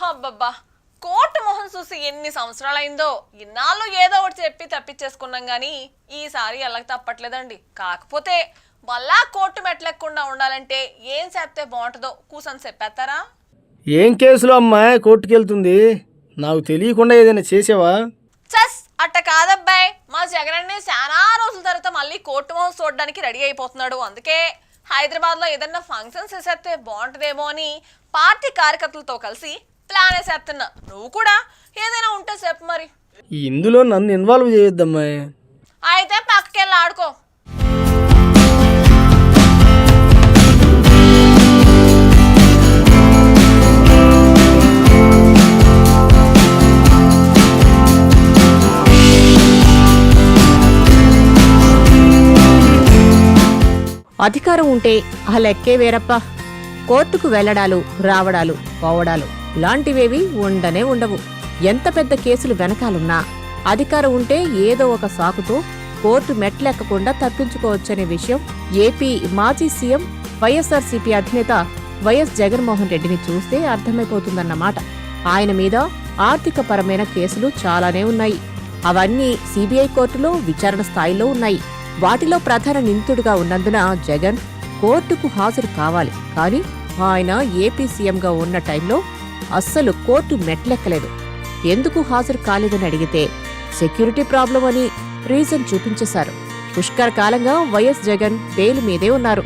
అబ్బబ్బా, కోర్టు మొహం చూసి ఎన్ని సంవత్సరాలైందో. ఇన్నాళ్ళు ఏదో ఒకటి చెప్పి తప్పించేసుకున్నాం గానీ ఈసారి ఎలాగ తప్పట్లేదండి. కాకపోతే మళ్ళా కోర్టు మెట్లెక్కకుండా ఉండాలంటే ఏం చెప్తే బాగుంటుందో కూసని చెప్పేస్తారా? ఏం కేసులో అమ్మాయి కోర్టుకెళ్తుంది? నాకు తెలియకుండా ఏదైనా చేసావా? చస్ అట్ట కాదబ్బాయి, మా జగనన్నే చాలా రోజుల తర్వాత మళ్ళీ కోర్టు మొహం చూడడానికి రెడీ అయిపోతున్నాడు. అందుకే హైదరాబాద్లో ఏదన్నా ఫంక్షన్స్ వేసేస్తే బాగుంటుందేమో అని పార్టీ కార్యకర్తలతో కలిసి ప్లాన్ వేసేస్తున్నా. నువ్వు కూడా ఏదైనా ఉంటే చెప్పు మరి. ఇందులో నన్ను ఇన్వాల్వ్ చేయొద్దమ్మాయి. అయితే పక్కకెళ్ళి ఆడుకో. అధికారం ఉంటే ఆ లెక్కే వేరప్ప. కోర్టుకు వెళ్లడాలు, రావడాలు, పోవడాలు ఇలాంటివేవి ఉండనే ఉండవు. ఎంత పెద్ద కేసులు వెనకాలున్నా అధికారం ఉంటే ఏదో ఒక సాకుతో కోర్టు మెట్లెక్కకుండా తప్పించుకోవచ్చనే విషయం ఏపీ మాజీ సీఎం వైఎస్ఆర్సీపీ అధినేత వైఎస్ జగన్మోహన్ రెడ్డిని చూస్తే అర్థమైపోతుందన్నమాట. ఆయన మీద ఆర్థికపరమైన కేసులు చాలానే ఉన్నాయి. అవన్నీ సీబీఐ కోర్టులో విచారణ స్థాయిలో ఉన్నాయి. వాటిలో ప్రధాన నిందితుడిగా ఉన్నందున జగన్ కోర్టుకు హాజరు కావాలి. కానీ ఆయన ఏపీ సీఎంగా ఉన్న టైంలో అస్సలు కోర్టు మెట్లెక్కలేదు. ఎందుకు హాజరు కాలేదని అడిగితే సెక్యూరిటీ ప్రాబ్లం అని రీజన్ చూపించేశారు. పుష్కర కాలంగా వైఎస్ జగన్ బెయిల్ మీదే ఉన్నారు.